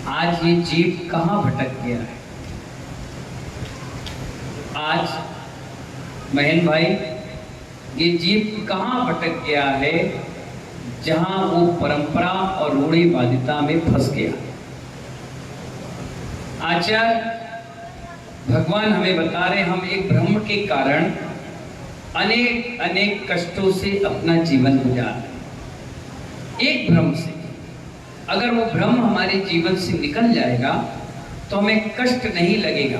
आज ये जीव कहाँ भटक गया है। आज महेंद्र भाई, ये जीव कहाँ भटक गया है जहां वो परंपरा और रूढ़िवादिता में फंस गया। आचार्य भगवान हमें बता रहे, हम एक भ्रम के कारण अनेक अनेक कष्टों से अपना जीवन गुजार रहे हैं। एक भ्रम से, अगर वो भ्रम हमारे जीवन से निकल जाएगा तो हमें कष्ट नहीं लगेगा।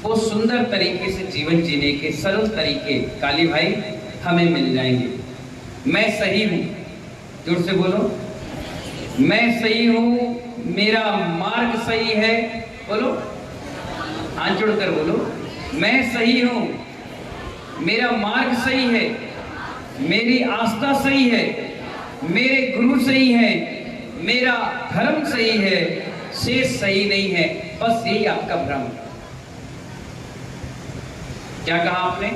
वो सुंदर तरीके से जीवन जीने के सरल तरीके काली भाई हमें मिल जाएंगे। मैं सही हूँ, जोर से बोलो, मैं सही हूँ, मेरा मार्ग सही है, बोलो, हाथ जोड़कर बोलो, मैं सही हूँ, मेरा मार्ग सही है, मेरी आस्था सही है, मेरे गुरु सही है, मेरा धर्म सही है, शेष सही नहीं है। बस यही आपका भ्रम है। क्या कहा आपने?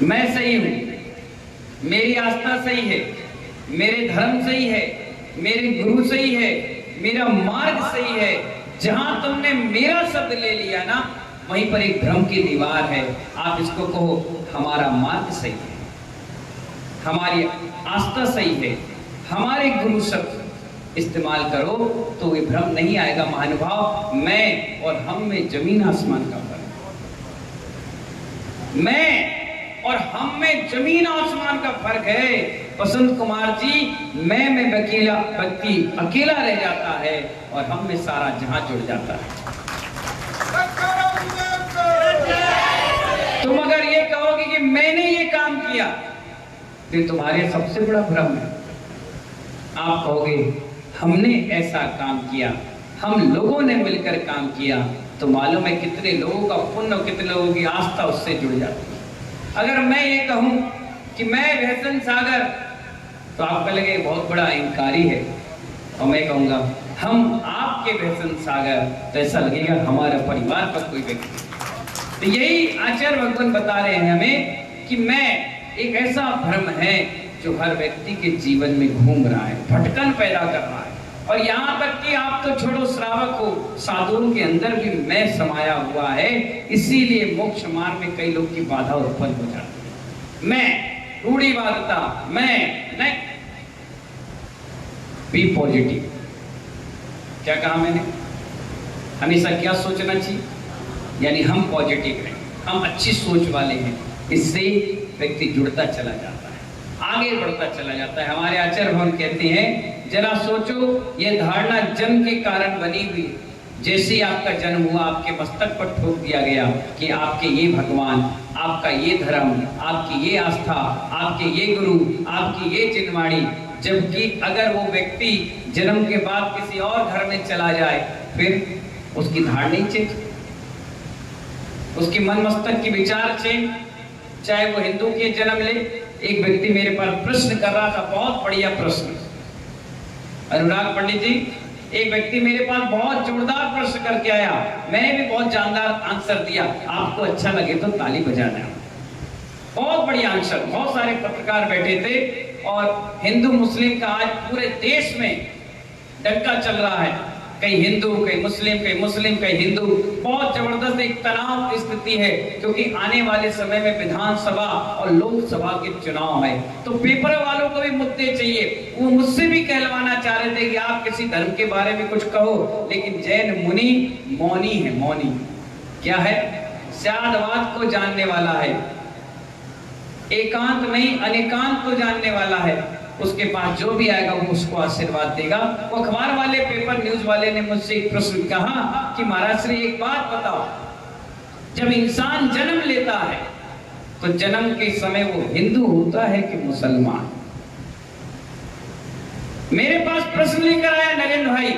मैं सही हूं, मेरी आस्था सही है, मेरे धर्म सही है, मेरे गुरु सही है, मेरा मार्ग सही है। जहां तुमने मेरा शब्द ले लिया ना, वहीं पर एक भ्रम की दीवार है। आप इसको कहो हमारा मार्ग सही है, हमारी आस्था सही है, हमारे गुरु शब्द इस्तेमाल करो तो ये भ्रम नहीं आएगा। महानुभाव, मैं और हम में जमीन आसमान का फर्क, मैं और हम में जमीन आसमान का फर्क है। बसंत कुमार जी, मैं में व्यक्ति अकेला रह जाता है और हम में सारा जहां जुड़ जाता है। तुम अगर ये कहोगे कि मैंने ये काम किया, तो तुम्हारे सबसे बड़ा भ्रम है। आप कहोगे हमने ऐसा काम किया, हम लोगों ने मिलकर काम किया, तो मालूम है कितने लोगों का पुण्य और कितने लोगों की आस्था उससे जुड़ जाती है। अगर मैं ये कहूं कि मैं व्यसन सागर, तो आपका लगे बहुत बड़ा इंकारी है, और मैं कहूंगा हम आपके व्यसन सागर, तो ऐसा लगेगा हमारा परिवार पर कोई व्यक्ति। तो यही आचार्य भगवान बता रहे हैं हमें कि मैं एक ऐसा भ्रम है जो हर व्यक्ति के जीवन में घूम रहा है, भटकन पैदा कर रहा है। और यहाँ तक कि आप तो छोड़ो श्रावक हो, साधुओं के अंदर भी मैं समाया हुआ है। इसीलिए मोक्ष मार्ग में कई लोग की बाधा उत्पन्न हो जाती है। मैं, रूढ़िवादिता, मैं नहीं। Be positive. क्या कहा मैंने? हमेशा क्या सोचना चाहिए? यानी हम पॉजिटिव हैं, हम अच्छी सोच वाले हैं। इससे व्यक्ति जुड़ता चला जाता है, आगे बढ़ता चला जाता है। हमारे आचार्य भगवान कहते हैं, जरा सोचो, ये धारणा जन्म के कारण बनी हुई। जैसे ही आपका जन्म हुआ, आपके मस्तक पर ठोक दिया गया कि आपके ये भगवान, आपका ये धर्म, आपकी ये आस्था, आपके ये गुरु, आपकी ये चिन्हवाणी। जबकि अगर वो व्यक्ति जन्म के बाद किसी और घर में चला जाए, फिर उसकी धारणा ही चेंज, उसकी मन मस्तक की विचार चेंज। चाहे वो हिंदू के जन्म ले। एक व्यक्ति मेरे पास प्रश्न कर रहा था, बहुत बढ़िया प्रश्न, अनुराग पंडित जी, एक व्यक्ति मेरे पास बहुत जोरदार प्रश्न करके आया, मैंने भी बहुत जानदार आंसर दिया। आपको अच्छा लगे तो ताली बजाना। बहुत बढ़िया आंसर। बहुत सारे पत्रकार बैठे थे और हिंदू मुस्लिम का आज पूरे देश में डंका चल रहा है। कहीं हिंदू, कहीं मुस्लिम, कहीं मुस्लिम, कहीं हिंदू। बहुत जबरदस्त एक तनाव की स्थिति है, क्योंकि आने वाले समय में विधानसभा और लोकसभा के चुनाव है। तो पेपर वालों को भी मुद्दे चाहिए। वो मुझसे भी कहलवाना चाह रहे थे कि आप किसी धर्म के बारे में कुछ कहो, लेकिन जैन मुनि मौनी है। मौनी क्या है? स्यादवाद को जानने वाला है, एकांत नहीं अनेकांत को जानने वाला है। उसके पास जो भी आएगा वो उसको आशीर्वाद देगा। वो अखबार वाले, पेपर न्यूज वाले ने मुझसे एक प्रश्न कहा कि महाराज श्री, एक बात बताओ, जब इंसान जन्म लेता है तो जन्म के समय वो हिंदू होता है कि मुसलमान? मेरे पास प्रश्न लेकर आया नरेंद्र भाई,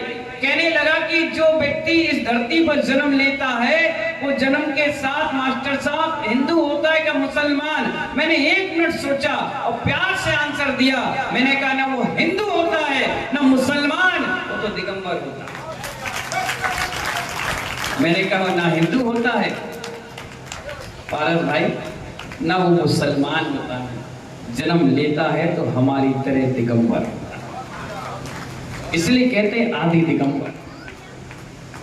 कहने लगा कि जो व्यक्ति इस धरती पर जन्म लेता है वो जन्म के साथ मास्टर साहब हिंदू होता है क्या मुसलमान? मैंने 1 मिनट सोचा और प्यार से आंसर दिया। मैंने कहा ना वो हिंदू होता है ना मुसलमान, वो तो दिगंबर होता है। मैंने कहा ना हिंदू होता है पारस भाई, ना वो मुसलमान होता है, जन्म लेता है तो हमारी तरह दिगंबर होता है। इसलिए कहते हैं आदि दिगंबर,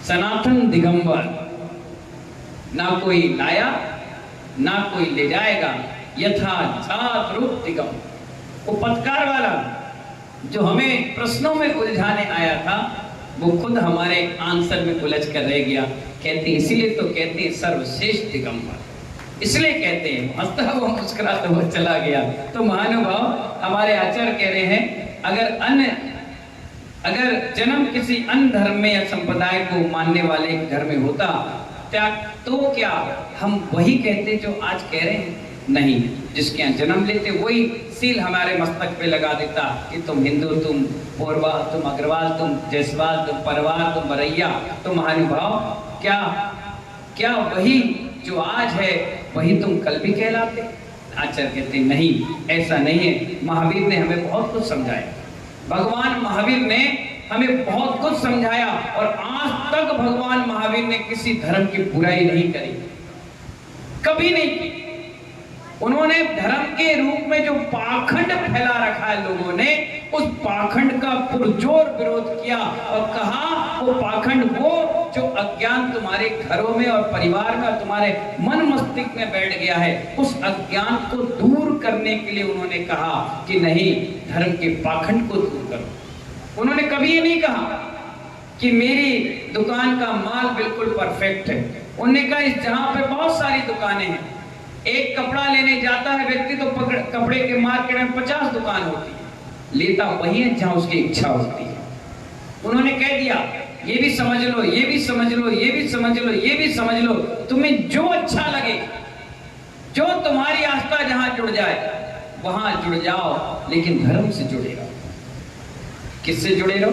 सनातन दिगंबर, ना कोई लाया ना कोई ले जाएगा, यथा जात रूप दिगंबर। वो पथकार वाला जो हमें प्रश्नों में उलझाने आया था, वो खुद हमारे आंसर में उलझ कर रह गया। कहते हैं इसीलिए तो कहते हैं सर्वश्रेष्ठ दिगंबर, इसलिए कहते हैं, हंसता हुआ मुस्कुराता हुआ चला गया। तो महानुभाव हमारे आचार्य कह रहे हैं, अगर जन्म किसी अन्य धर्म में या संप्रदाय को मानने वाले धर्म में होता तो क्या हम वही कहते जो आज कह रहे हैं? नहीं, जिसके यहाँ जन्म लेते वही सील हमारे मस्तक पे लगा देता कि तुम हिंदू, तुम पौरवा, तुम अग्रवाल, तुम जायसवाल, तुम परवार, तुम बरैया। तो महानुभाव क्या वही जो आज है वही तुम कल भी कहलाते? आचार्य कहते नहीं, ऐसा नहीं है। महावीर ने हमें बहुत कुछ समझाया, भगवान महावीर ने हमें बहुत कुछ समझाया, और आज तक भगवान महावीर ने किसी धर्म की बुराई नहीं करी, कभी नहीं की। उन्होंने धर्म के रूप में जो पाखंड फैला रखा है लोगों ने, उस पाखंड का पुरजोर विरोध किया और कहा वो पाखंड वो जो अज्ञान तुम्हारे घरों में और परिवार में और तुम्हारे मन मस्तिष्क में बैठ गया है, उस अज्ञान को दूर करने के लिए उन्होंने कहा कि नहीं, धर्म के पाखंड को दूर करो। उन्होंने कभी ये नहीं कहा कि मेरी दुकान का माल बिल्कुल परफेक्ट है। उन्होंने कहा इस जहां पे बहुत सारी दुकानें हैं, एक कपड़ा लेने जाता है व्यक्ति तो कपड़े के मार्केट में 50 दुकान होती है, लेता वही है जहां उसकी इच्छा होती है। उन्होंने कह दिया ये भी समझ लो, ये भी समझ लो, ये भी समझ लो, ये भी समझ लो, तुम्हें जो अच्छा लगे, जो तुम्हारी आस्था जहां जुड़ जाए वहां जुड़ जाओ, लेकिन धर्म से जुड़े रहो। किससे जुड़े रहो?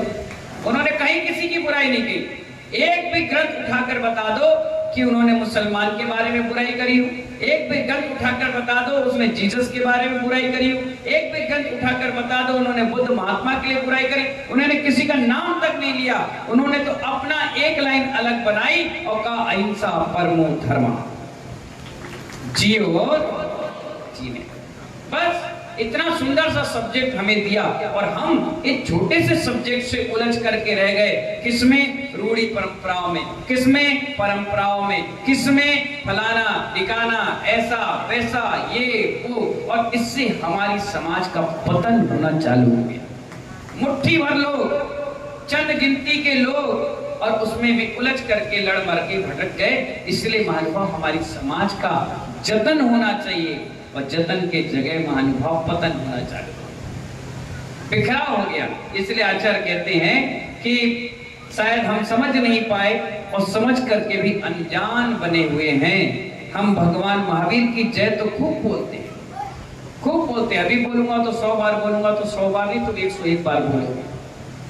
उन्होंने कहीं किसी की बुराई नहीं की। एक भी ग्रंथ उठाकर बता दो कि उन्होंने मुसलमान के बारे में बुराई करी हो, एक भी ग्रंथ उठाकर बता दो उसमें जीसस के बारे में बुराई करी हो, एक भी ग्रंथ उठाकर बता दो उन्होंने बुद्ध महात्मा के लिए बुराई करी। उन्होंने किसी का नाम तक नहीं लिया, उन्होंने तो अपना एक लाइन अलग बनाई और कहा अहिंसा परमो धर्म, जियो जीने। बस इतना सुंदर सा सब्जेक्ट हमें दिया और हम एक छोटे से सब्जेक्ट से उलझ करके रह गए। किसमें? रूढ़ी परंपराओं में, किसमें? परंपराओं में, किसमें? फलाना ठिकाना, ऐसा वैसा, ये वो, और इससे हमारी समाज का पतन होना चालू हो गया। मुट्ठी भर लोग, चंद गिनती के लोग, और उसमें भी उलझ करके लड़ मर के भटक गए। इसलिए महानुभाव हमारी समाज का जतन होना चाहिए, और जतन के जगह महानुभाव पतन होना चाहिए, बिखराव हो गया। इसलिए आचार्य कहते हैं कि शायद हम समझ नहीं पाए और समझ करके भी अनजान बने हुए हैं। हम भगवान महावीर की जय तो खूब बोलते हैं, खूब बोलते हैं। अभी बोलूंगा तो 100 बार बोलूंगा, तो 100 बार नहीं तो 101 बार बोलूंगा।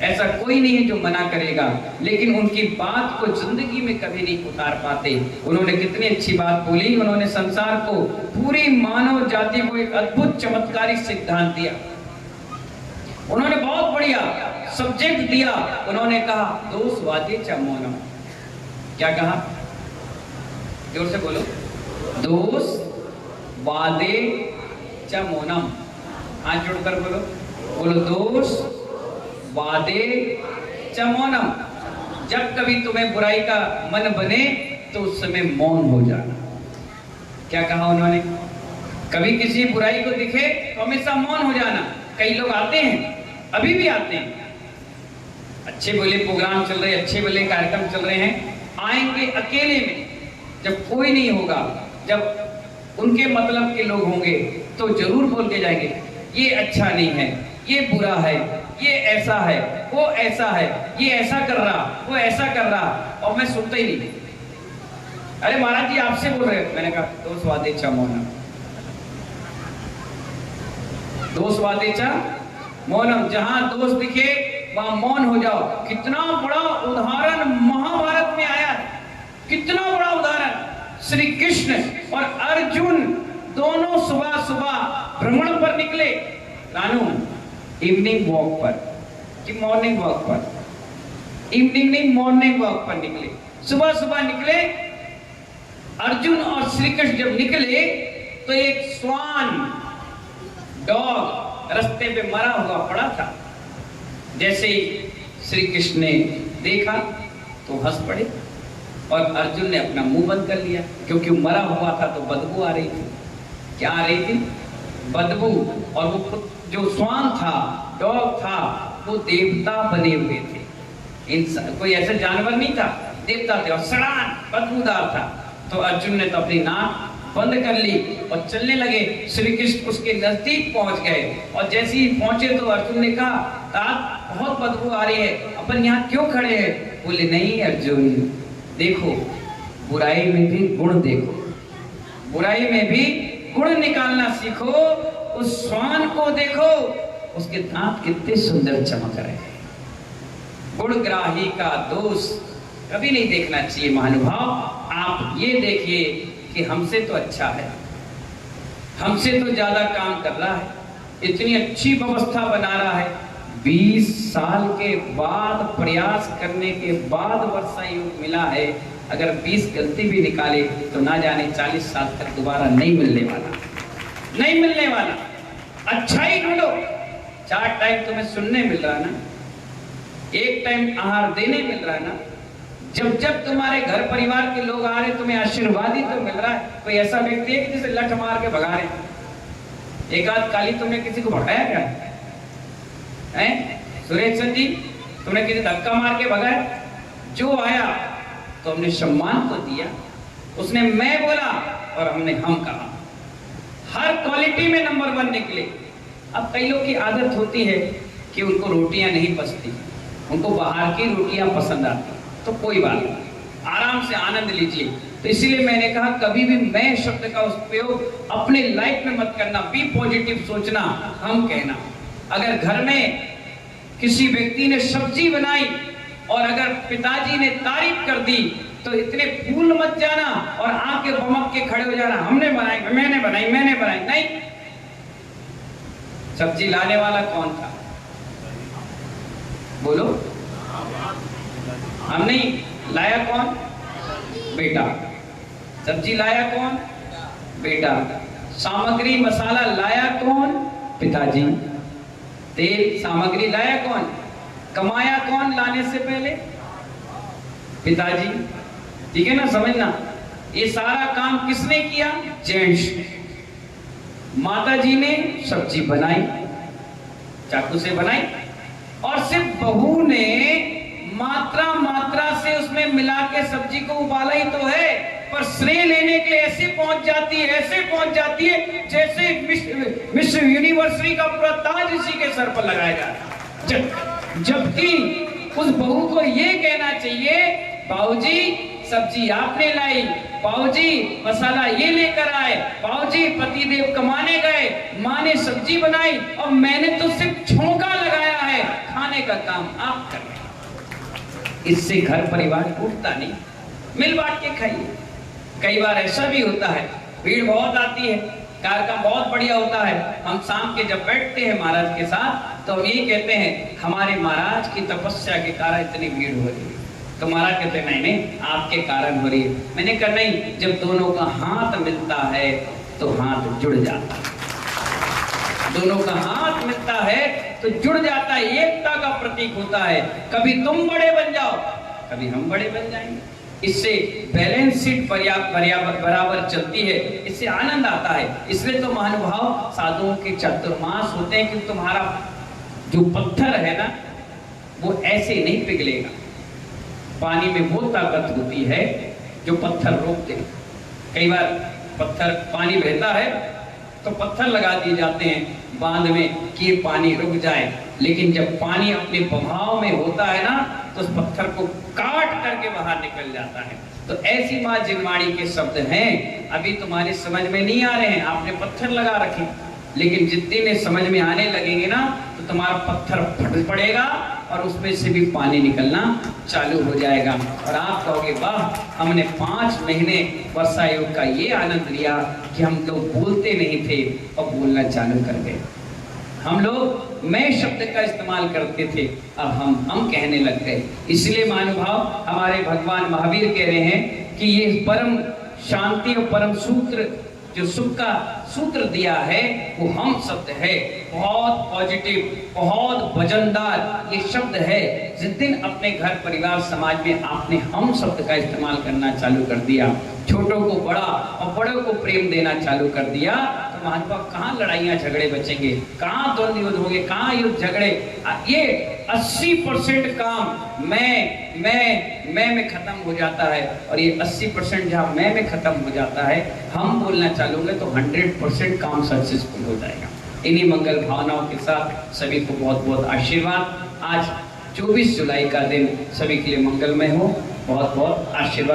ऐसा कोई नहीं है जो मना करेगा, लेकिन उनकी बात को जिंदगी में कभी नहीं उतार पाते। उन्होंने कितनी अच्छी बात बोली, उन्होंने संसार को, पूरी मानव जाति को एक अद्भुत चमत्कारी सिद्धांत दिया। उन्होंने बहुत बढ़िया सब्जेक्ट दिया। उन्होंने कहा दोष वादे च मौनम। क्या कहा? जोर से बोलो। दोष वादे च मौनम। हाथ जोड़कर बोलो, बोलो दोष वादे च मौनम। जब कभी तुम्हें बुराई का मन बने तो उस समय मौन हो जाना। क्या कहा उन्होंने? कभी किसी बुराई को दिखे तो हमेशा मौन हो जाना। कई लोग आते हैं, अभी भी आते हैं, अच्छे बोले प्रोग्राम चल रहे, अच्छे बोले कार्यक्रम चल रहे हैं, आएंगे अकेले में, जब कोई नहीं होगा, जब उनके मतलब के लोग होंगे तो जरूर बोल के जाएंगे ये अच्छा नहीं है, ये बुरा है, ये ऐसा है, वो ऐसा है, ये ऐसा कर रहा, वो ऐसा कर रहा, और मैं सुनता ही नहीं। अरे महाराज जी आपसे बोल रहे। मैंने कहा दोष वादे च मौनम, दोष वादे च मौनम। जहां दोष दिखे वहां मौन हो जाओ। कितना बड़ा उदाहरण महाभारत में आया है, कितना बड़ा उदाहरण। श्री कृष्ण और अर्जुन दोनों सुबह सुबह भ्रमण पर निकले। रानू इवनिंग वॉक पर कि मॉर्निंग वॉक पर? इवनिंग नहीं, मॉर्निंग वॉक पर निकले। सुबह सुबह निकले। अर्जुन और श्री कृष्ण जब निकले तो एक स्वान डॉग रास्ते पे मरा हुआ पड़ा था। जैसे ही श्री कृष्ण ने देखा तो हंस पड़े और अर्जुन ने अपना मुंह बंद कर लिया, क्योंकि मरा हुआ था तो बदबू आ रही थी। क्या आ रही थी? बदबू। और वो जो स्वान था, डॉग था, वो देवता बने हुए थे। इंसान कोई ऐसा जानवर नहीं था, देवता थे और सड़ान बदबूदार था। तो अर्जुन ने तो अपनी नाक बंद कर ली और चलने लगे। श्री कृष्ण उसके नजदीक पहुंच गए और जैसे ही पहुंचे तो अर्जुन ने कहा, तात बहुत बदबू आ रही है, अपन यहाँ क्यों खड़े हैं? बोले, नहीं अर्जुन, देखो बुराई में भी गुण देखो, बुराई में भी गुण निकालना सीखो। उस श्वान को देखो, उसके दांत कितने सुंदर चमक रहे हैं। गुणग्राही का दोष कभी नहीं देखना चाहिए महानुभाव। आप ये देखिए कि हमसे तो अच्छा है, हमसे तो ज्यादा काम कर रहा है, इतनी अच्छी व्यवस्था बना रहा है। 20 साल के बाद प्रयास करने के बाद वर्षा योग मिला है। अगर 20 गलती भी निकाले तो ना जाने 40 साल तक दोबारा नहीं मिलने वाला, नहीं मिलने वाला। अच्छा ही ढूंढो। 4 टाइम तुम्हें सुनने मिल रहा ना, 1 टाइम आहार देने मिल रहा ना, जब जब तुम्हारे घर परिवार के लोग आ रहे तुम्हें आशीर्वाद ही तो मिल रहा है। कोई ऐसा व्यक्ति है कि जिसे लठ मार के भगा रहे? एक आध काली तुमने किसी को भगाया क्या है? सुरेश चंद जी, तुमने किसी धक्का मार के भगाया? जो आया तो हमने सम्मान को दिया, उसने मैं बोला और हमने हम कहा। हर क्वालिटी में नंबर 1 निकले। अब कई लोग की आदत होती है कि उनको रोटियां नहीं पसंदी, उनको बाहर की रोटियां पसंद आती, तो कोई बात नहीं, आराम से आनंद लीजिए। तो इसीलिए मैंने कहा कभी भी मैं शब्द का उपयोग अपने लाइफ में मत करना। बी पॉजिटिव सोचना, हम कहना। अगर घर में किसी व्यक्ति ने सब्जी बनाई और अगर पिताजी ने तारीफ कर दी तो इतने फूल मत जाना और आके बमक के खड़े हो जाना, हमने बनाई, मैंने बनाई, मैंने बनाई। नहीं, सब्जी लाने वाला कौन था? बोलो। हम नहीं लाया, कौन? बेटा। सब्जी लाया कौन? बेटा। सामग्री मसाला लाया कौन? पिताजी। तेल सामग्री लाया कौन? कमाया कौन लाने से पहले? पिताजी। ठीक है ना, समझना। ये सारा काम किसने किया? जेंट्स। माता जी ने सब्जी बनाई, चाकू से बनाई, और सिर्फ बहू ने मात्रा से उसमें मिला के सब्जी को उबाला ही तो है, पर श्रेय लेने के लिए ऐसे पहुंच जाती है, ऐसे पहुंच जाती है जैसे मिस यूनिवर्सिटी का पूरा ताज इसी के सर पर लगाया जा रहा है। जबकि उस बहू को ये कहना चाहिए, बाबूजी सब्जी आपने लाई, बाबूजी मसाला ये लेकर आए, बाबूजी पतिदेव कमाने गए, माँ ने सब्जी बनाई और मैंने तो सिर्फ छौंका लगाया है, खाने का काम आप कर रहे हैं। इससे घर परिवार उठता नहीं। मिल बांट के खाइए। कई बार ऐसा भी होता है, भीड़ बहुत आती है, कार्यक्रम बहुत बढ़िया होता है, हम शाम के जब बैठते हैं महाराज के साथ तो हम ये कहते हैं हमारे महाराज की तपस्या के कारण इतनी भीड़ हो रही है। तो महाराज कहते हैं नहीं, आपके कारण हो रही है। मैंने कहा नहीं, जब दोनों का हाथ मिलता है तो हाथ जुड़ जाता है। दोनों का हाथ मिलता है तो जुड़ जाता है, एकता का प्रतीक होता है। कभी तुम बड़े बन जाओ, कभी हम बड़े बन जाएंगे। इससे बैलेंस शीट बराबर चलती है, इससे आनंद आता है। इसलिए तो महानुभाव साधुओं के चातुर्मास होते हैं कि तुम्हारा जो पत्थर है ना वो ऐसे नहीं पिघलेगा। पानी में वो ताकत होती है जो पत्थर रोक दे। कई बार पत्थर, पानी बहता है तो पत्थर लगा दिए जाते हैं बांध में कि ये पानी रुक जाए, लेकिन जब पानी अपने प्रभाव में होता है ना तो उस पत्थर को काट करके बाहर निकल जाता है। तो ऐसी माँ जिनवाणी के शब्द हैं, अभी तुम्हारे समझ में नहीं आ रहे हैं, आपने पत्थर लगा रखे, लेकिन जितने में समझ में आने लगेंगे ना तो तुम्हारा पत्थर फट पड़ेगा और उसमें से भी पानी निकलना चालू हो जाएगा और आप कहोगे वाह, हमने 5 महीने वर्षा योग का ये आनंद लिया कि हम लोग बोलते नहीं थे और बोलना चालू कर गए। हम लोग मैं शब्द का इस्तेमाल करते थे, अब हम कहने लग गए। इसलिए महानुभाव हमारे भगवान महावीर कह रहे हैं कि ये परम शांति और परम सूत्र जो सुख का सूत्र दिया है वो हम शब्द है। बहुत पॉजिटिव, बहुत वजनदार ये शब्द है। जिस दिन अपने घर परिवार समाज में आपने हम शब्द का इस्तेमाल करना चालू कर दिया, छोटों को बड़ा और बड़ों को प्रेम देना चालू कर दिया, तो महानुभाव कहाँ लड़ाइयाँ झगड़े बचेंगे, कहाँ द्वंद्व युद्ध होंगे, कहाँ युद्ध झगड़े। ये 80% काम मैं में खत्म हो जाता है, और ये 80% जहाँ मैं में खत्म हो जाता है, हम बोलना चालू होंगे तो 100% काम सक्सेसफुल हो जाएगा। इन्हीं मंगल भावनाओं के साथ सभी को बहुत बहुत आशीर्वाद। आज 24 जुलाई का दिन सभी के लिए मंगलमय हो। बहुत बहुत आशीर्वाद।